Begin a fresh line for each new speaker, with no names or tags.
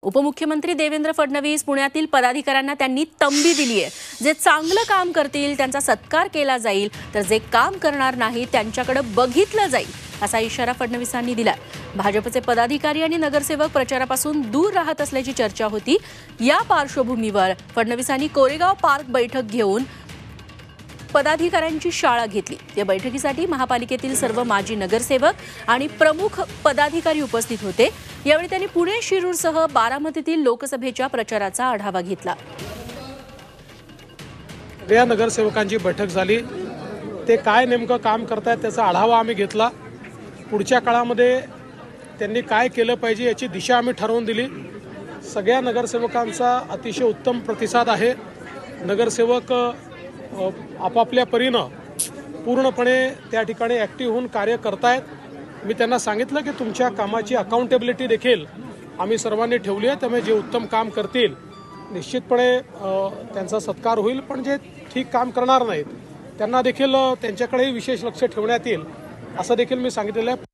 उपमुख्यमंत्री देवेंद्र फडणवीस पुण्यातील पदाधिकाऱ्यांना त्यांनी तंबी दिली आहे। जे चांगलं काम करतील त्यांचा सत्कार केला जाईल, तर जे काम करणार नाही त्यांच्याकडे बघितलं जाईल, असा इशारा फडणवीसांनी दिला। भाजपचे पदाधिकारी आणि नगरसेवक प्रचारापासून दूर राहत असल्याची चर्चा होती। या पार्श्वभूमीवर फडणवीसांनी कोरेगाव पार्क बैठक घेऊन पदाधिकाऱ्यांची शाळा घेतली। या बैठकीसाठी महापालिकेतील सर्व माजी नगरसेवक आणि प्रमुख पदाधिकारी उपस्थित होते। यावेळी त्यांनी पुणे शिरूरसह बारामतीतील लोकसभेच्या प्रचाराचा आढावा घेतला।
या नगरसेवकांची बैठक झाली, ते काय नेमकं काम करतात त्याचा आढावा आम्ही घेतला। पुढच्या काळामध्ये त्यांनी काय केलं पाहिजे याची दिशा आम्ही ठरवून दिली। सगळ्या नगरसेवकांचा अतिशय उत्तम प्रतिसाद आहे। नगरसेवक आपापल्या परीनं पूर्णपणे त्या ठिकाणी ॲक्टिव्ह होऊन कार्य करतायत। मी त्यांना सांगितलं की तुमच्या कामाची अकाउंटेबिलिटी देखील आम्ही सर्वांनी ठेवली आहे, त्यामुळे जे उत्तम काम करतील निश्चितपणे त्यांचा सत्कार होईल, पण जे ठीक काम करणार नाहीत त्यांना देखील त्यांच्याकडेही विशेष लक्ष ठेवण्यात येईल असं देखील मी सांगितलेलं आहे।